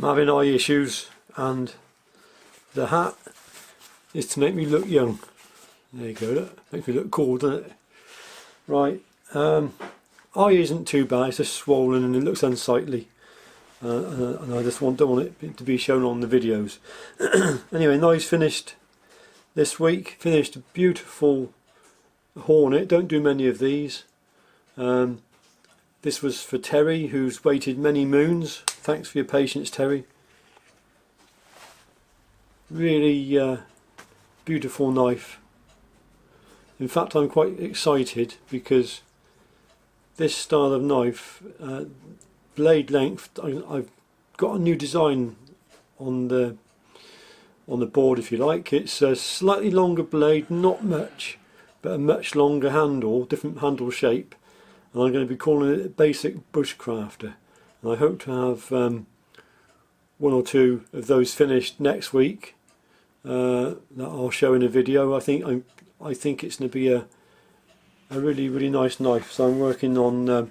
I'm having eye issues, and the hat is to make me look young. There you go, look. Makes me look cool, doesn't it? Right, eye isn't too bad, it's just swollen and it looks unsightly. And I just don't want it to be shown on the videos. Anyway, knives finished this week. Finished a beautiful hornet. Don't do many of these. This was for Terry, who's waited many moons. Thanks for your patience, Terry. Really beautiful knife. In fact, I'm quite excited because this style of knife, blade length, I've got a new design on the board, if you like. It's a slightly longer blade, not much, but a much longer handle, different handle shape, and I'm going to be calling it Basic Bushcrafter, and I hope to have one or two of those finished next week that I'll show in a video. I think it's going to be a really nice knife, so I'm working on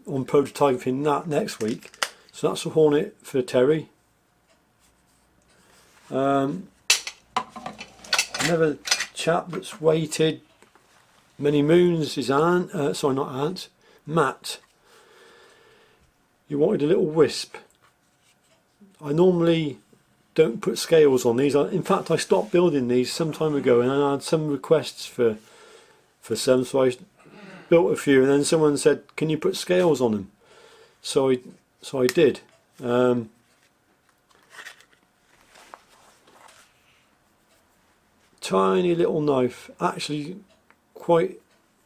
prototyping that next week. So that's a hornet for Terry. Another chap that's waited many moons is Matt. He wanted a little wisp. I normally don't put scales on these. In fact, I stopped building these some time ago, and I had some requests for some, so I built a few, and then someone said, can you put scales on them? So I did. Tiny little knife. Actually,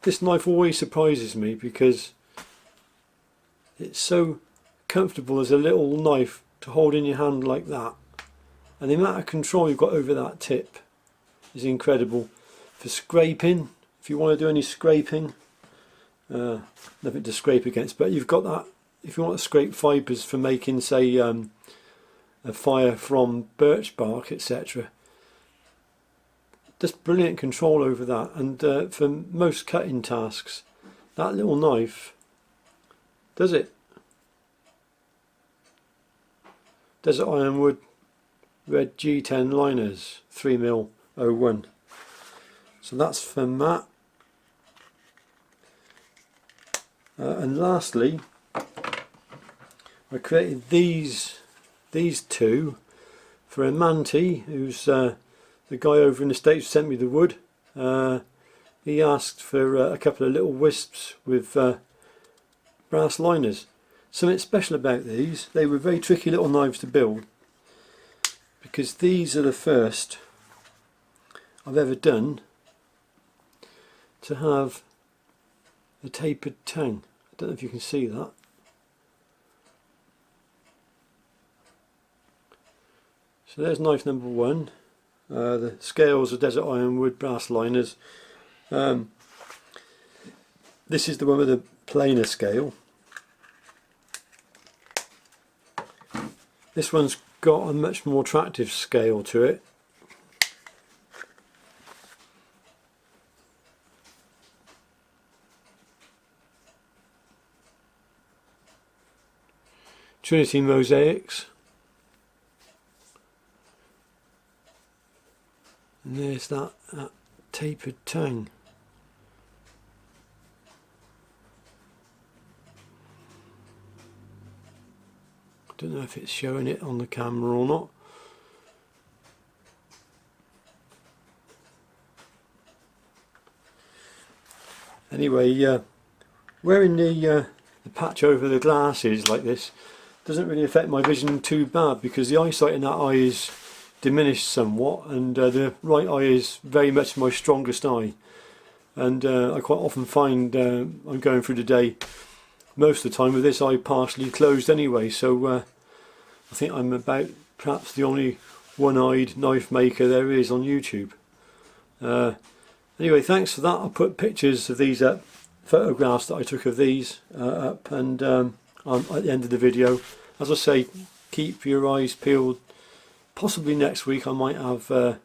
this knife always surprises me because it's so comfortable as a little knife to hold in your hand like that, and the amount of control you've got over that tip is incredible. For scraping, if you want to do any scraping, nothing to scrape against, but you've got that. If you want to scrape fibres for making, say, a fire from birch bark, etc., just brilliant control over that. And for most cutting tasks, that little knife does it. Desert Ironwood Red G10 liners, 3mm 01. So that's for Matt. And lastly, I created these two for Amanti, who's the guy over in the States who sent me the wood. He asked for a couple of little wisps with brass liners. Something special about these, they were very tricky little knives to build, because these are the first I've ever done to have a tapered tang. I don't know if you can see that. So there's knife number one. The scales are Desert Ironwood brass liners. This is the one with the planer scale. This one's got a much more attractive scale to it. Trinity mosaics. And there's that tapered tang. I don't know if it's showing it on the camera or not. Anyway, wearing the patch over the glasses like this doesn't really affect my vision too bad, because the eyesight in that eye is diminished somewhat, and the right eye is very much my strongest eye, and I quite often find I'm going through the day most of the time with this eye partially closed anyway, so I think I'm about perhaps the only one-eyed knife maker there is on YouTube. Anyway, thanks for that. I'll put pictures of these up, photographs that I took of these up, and at the end of the video. As I say, keep your eyes peeled. Possibly next week I might have the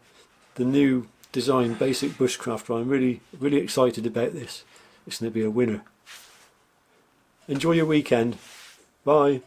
new design Basic Bushcrafter. I'm really excited about this. It's going to be a winner. Enjoy your weekend. Bye.